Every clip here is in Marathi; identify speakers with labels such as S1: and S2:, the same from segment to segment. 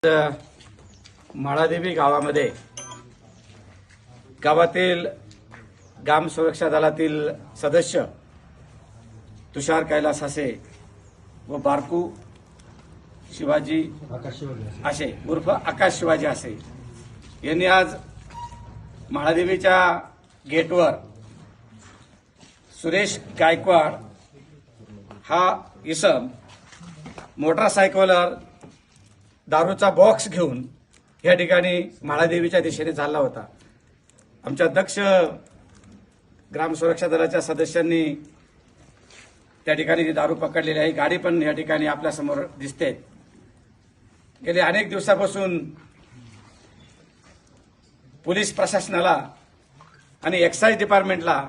S1: माळादेवी गावामध्ये गावातील ग्राम सुरक्षा दलातील सदस्य तुषार कैलास हसे व बारकू शिवाजी आशे उर्फ आकाश शिवाजी आशे यांनी आज माळादेवीच्या गेटवर सुरेश गायकवाड हा इसम मोटरसायकलवर दारूचा बॉक्स घेऊन या ठिकाणी माळादेवीच्या दिशेने चालला होता। आमच्या दक्ष ग्राम सुरक्षा दलाच्या सदस्यांनी त्या ठिकाणी जी दारू पकडलेली आहे, गाडी पण या ठिकाणी आपल्या समोर दिसते। गेले अनेक दिवसापासून पोलीस प्रशासनाला आणि एक्साइज डिपार्टमेंटला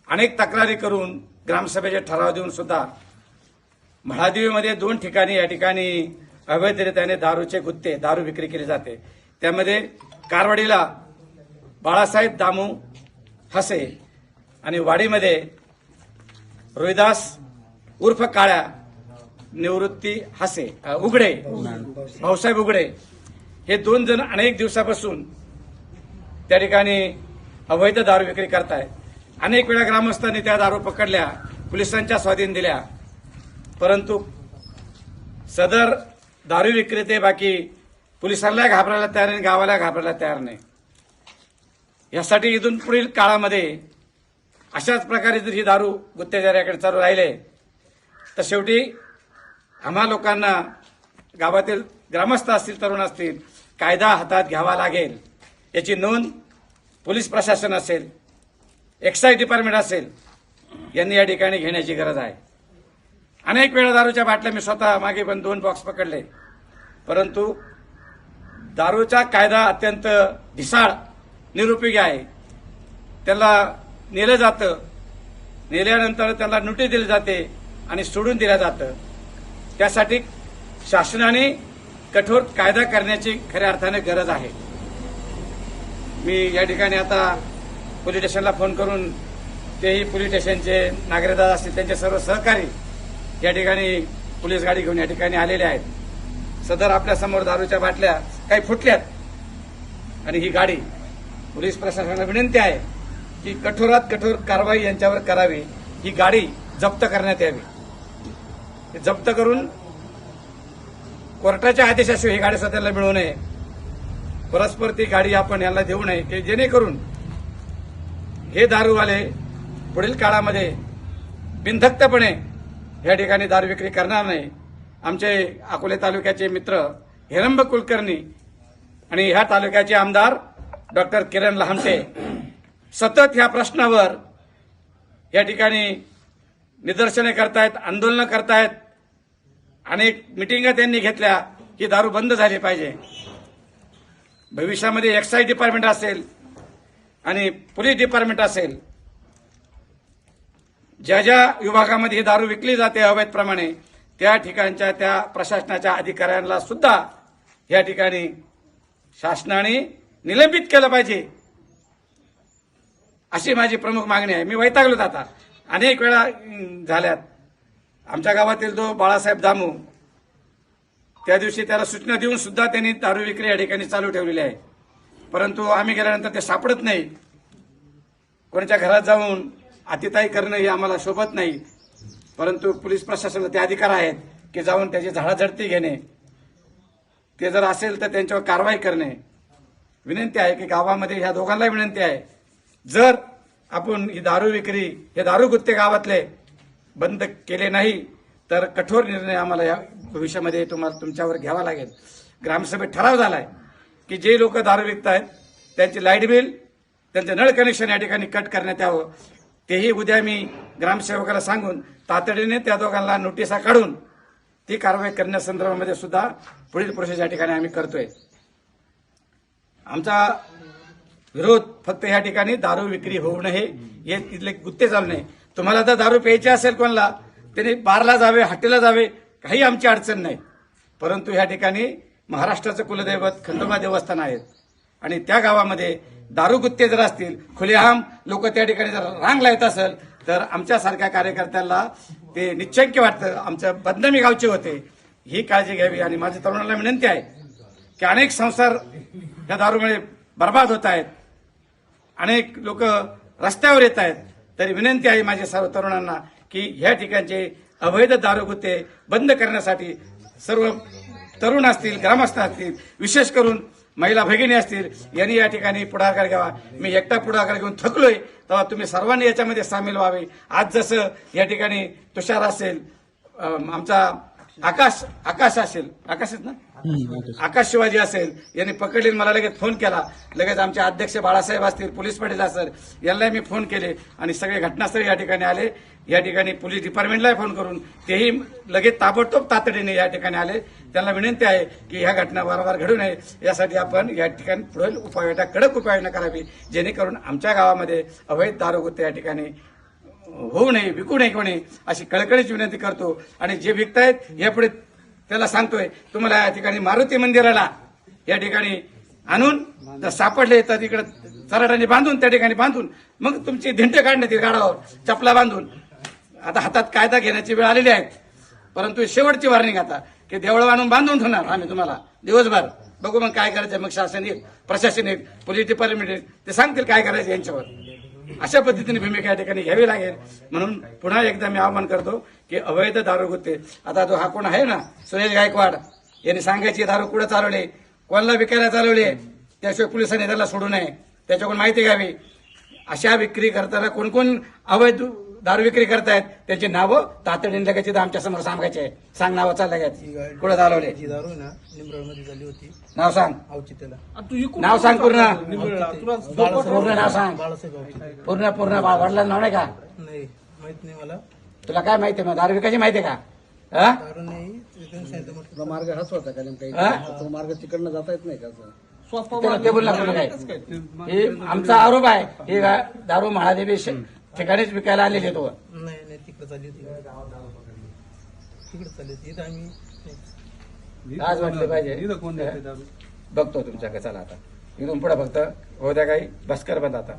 S1: अनेक तक्रारी करून ग्रामसभेचे ठराव देऊन सुद्धा माळादेवीमध्ये 2 ठिकाणी या ठिकाणी अवैधरित्याने दारूचे गुत्ते दारू विक्री केली जाते। त्यामध्ये कारवाडीला बाळासाहेब दामू हसे आणि वाडीमध्ये रोहिदास उर्फ काळ्या निवृत्ती हसे उघडे भाऊसाहेब उघडे हे 2 जण अनेक दिवसापासून त्या ठिकाणी अवैध दारू विक्री करतायत। अनेक वेळा ग्रामस्थांनी त्या दारू पकडल्या, पोलिसांच्या स्वाधीन दिल्या, परंतु सदर दारू विक्रेते बाकी पोलिसांना घाबरायला तयार नाही, गावाला घाबरायला तयार नाही। यासाठी इथून पुढील काळामध्ये अशाच प्रकारे जर ही दारू गुत्तेदाराकडे चालू राहिले तर शेवटी आम्हा लोकांना गावातील ग्रामस्थ असतील, तरुण असतील, कायदा हातात घ्यावा लागेल। याची नोंद पोलीस प्रशासन असेल, एक्साइज डिपार्टमेंट असेल यांनी या ठिकाणी घेण्याची गरज आहे। अनेक वेळा दारूच्या बाटल्या मी स्वतः मागे पण 2 बॉक्स पकडले, परंतु दारूचा कायदा अत्यंत ढिसाळ निरुपयोगी आहे। त्याला नेलं जातं, नेल्यानंतर त्याला नोटीस दिली जाते आणि सोडून दिलं जातं। त्यासाठी शासनाने कठोर कायदा करण्याची खऱ्या अर्थाने गरज आहे। मी या ठिकाणी आता पोलीस स्टेशनला फोन करून तेही पोलीस स्टेशनचे नागरिकदार असतील त्यांचे सर्व सहकारी या ठिकाणी पोलीस गाडी घेऊन या ठिकाणी आलेले आहेत। सदर आपल्या समोर दारूच्या बाटल्या काही फुटल्यात आणि ही गाडी पोलीस प्रशासनाला विनंती आहे की कठोरात कठोर कारवाई यांच्यावर करावी। ही गाडी जप्त करण्यात यावी, जप्त करून कोर्टाच्या आदेशाशिवाय ही गाडी स्वतःला मिळवू नये, परस्पर ती गाडी आपण यांना देऊ नये की जेणेकरून हे दारूवाले पुढील काळामध्ये बिनधक्कपणे या ठिकाणी दारू विक्री करणार नाही। आमचे अकोले तालुक्याचे मित्र हिरंब कुलकर्णी आणि ह्या तालुक्याचे आमदार डॉक्टर किरण लहामटे सतत ह्या प्रश्नावर या ठिकाणी निदर्शने करतायत, आंदोलनं करतायत। अनेक मिटिंगा त्यांनी घेतल्या की दारू बंद झाली पाहिजे। भविष्यामध्ये एक्साइज डिपार्टमेंट असेल आणि पोलीस डिपार्टमेंट असेल, ज्या ज्या विभागामध्ये ही दारू विकली जाते अवैधप्रमाणे त्या ठिकाणच्या त्या प्रशासनाच्या अधिकाऱ्यांना सुद्धा या ठिकाणी शासनाने निलंबित केलं पाहिजे, अशी माझी प्रमुख मागणी आहे। मी वैतागलो आता, अनेक वेळा झाल्यात। आमच्या गावातील जो बाळासाहेब दामू, त्या दिवशी त्याला सूचना देऊन सुद्धा त्यांनी दारू विक्री या ठिकाणी चालू ठेवलेली आहे, परंतु आम्ही गेल्यानंतर ते सापडत नाही। कोणाच्या घरात जाऊन अतिताई करणं हे आम्हाला शोभत नाही, परंतु पोलीस प्रशासनाला ते अधिकार आहेत की जाऊन त्याची झाडाझडती घेणे, ते जर असेल तर त्यांच्यावर कारवाई करणे। विनंती आहे की गावामध्ये ह्या दोघांना विनंती आहे, जर आपण ही दारू विक्री, हे दारू गुत्ते गावातले बंद केले नाही तर कठोर निर्णय आम्हाला या भविष्यामध्ये तुमच्यावर घ्यावा लागेल। ग्रामसभेत ठराव झालाय की जे लोक दारू विकतायत त्यांची लाईट बिल, त्यांचं नळ कनेक्शन या ठिकाणी कट करण्यात यावं। तेही उद्या मी ग्रामसेवकाला सांगून तातडीने त्या दोघांना नोटिसा काढून ती कारवाई करण्यासंदर्भामध्ये सुद्धा पुढील प्रोसेस या ठिकाणी आम्ही करतोय। आमचा विरोध फक्त या ठिकाणी दारू विक्री होऊ नये, हे इथले गुत्ते चालू नये। तुम्हाला जर दारू प्यायची असेल कोणाला, त्याने बारला जावे, हॉटेलला जावे, काही आमची अडचण नाही, परंतु या ठिकाणी महाराष्ट्राचं कुलदैवत खंडोबा देवस्थान आहेत आणि त्या गावामध्ये दारू गुत्ते जर असतील, खुलेआम लोक त्या ठिकाणी जर रांग लावत असेल तर आमच्यासारख्या कार्यकर्त्यांना ते निश्चय्य वाटतं, आमच्या बदनामी गावचे होते, ही काळजी घ्यावी। आणि माझ्या तरुणांना विनंती आहे की अनेक संसार या दारूमुळे बर्बाद होत आहेत, अनेक लोक रस्त्यावर येत आहेत. तरी विनंती आहे माझ्या सर्व तरुणांना की ह्या ठिकाणचे अवैध दारूगुत्ते बंद करण्यासाठी सर्व तरुण असतील, ग्रामस्थ असतील, विशेष करून महिला भगिनी असतील, यांनी या ठिकाणी पुढाकार घ्यावा. मी एकटा पुढाकार घेऊन थकलोय, तेव्हा तुम्ही सर्वांनी याच्यामध्ये सामील व्हावे. आज जसं या ठिकाणी तुषार असेल, आमचा आकाश असेल, आकाशच ना, आकाश शिवाजी असेल, यांनी पकडले, मला लगेच फोन केला. लगेच आमचे अध्यक्ष बाळासाहेब असतील, पोलीस पाटील असेल, यांना मी फोन केले आणि सगळे घटनास्थळी या ठिकाणी आले. या ठिकाणी पोलीस डिपार्टमेंटला फोन करून तेही लगेच ताबडतोब तातडीने या ठिकाणी आले. त्यांना विनंती आहे की ह्या घटना वारंवार घडू नये, यासाठी आपण या ठिकाणी पुढील उपाययोजना, कडक उपाययोजना करावी, जेणेकरून आमच्या गावामध्ये अवैध दारूगुत्ते या ठिकाणी होऊ नये, विकू नये अशी कळकळीची विनंती करतो. आणि जे विकतायत यापुढे त्याला सांगतोय, तुम्हाला या ठिकाणी मारुती मंदिराला या ठिकाणी आणून जर सापडले तर तिकडे चराटाने बांधून, त्या ठिकाणी बांधून मग तुमची धिंटे काढण्यात येईल, गाडावर चपला बांधून. आता हातात कायदा घेण्याची वेळ आलेली आहे, परंतु शेवटची वॉर्निंग आता की देवळं आणून बांधून ठेवणार आम्ही तुम्हाला दिवसभर. बघू मग काय करायचं, मग शासन येईल, प्रशासन येईल, पोलीस डिपार्टमेंट येईल, ते सांगतील काय करायचं यांच्यावर. अशा पद्धतीने भूमिका या ठिकाणी घ्यावी लागेल. म्हणून पुन्हा एकदा मी आवाहन करतो की अवैध दारूगुत्ते, आता जो हा कोण आहे ना सुरेश गायकवाड, यांनी सांगायची दारू कुठं चालवले, कोणाला विकायला चालवले, त्याशिवाय पोलिसांनी त्याला सोडू नये, त्याच्याकडून माहिती घ्यावी. अशा विक्री करताना कोण कोण अवैध दारू विक्री करतायत त्याची नावं तातडीने लगेच आमच्या समोर सांगायचे. सांग नावं चाललं लगेच, कुठं चालवले,
S2: जी दारू ना निंबळमध्ये झाली होती,
S1: नाव सांग,
S2: औचित्याला
S1: नाव सांग पूर्ण,
S2: बाळासाहेब
S1: पूर्ण नाव सांग,
S2: बाळासाहेब औचित्य.
S1: पूर्ण वडिलांना नाव नाही का,
S2: नाही माहित नाही मला,
S1: तुला काय माहिती मग दारू विकायची माहिती का? हा?
S2: दारू नाही त्यांनी सांगितलं म्हटलं.
S3: तुला मार्ग हाच होता का नेमका?
S1: हा?
S3: तो मार्ग तिकडनं जाता येत नाही का?
S1: ते बोलला तुला काय? हे आमचा आरोप आहे, हे दारू महादेवी ठिकाणीच विकायला आलेले तो.
S2: नाही नाही तिकडे चालली होती, तिकडे चालली होती, इथं आम्ही नाही.
S1: आज म्हटलं पाहिजे, बघतो तुमच्याकडे. चला आता इथून पुढे फक्त हो द्या काही बसकर बंद आता.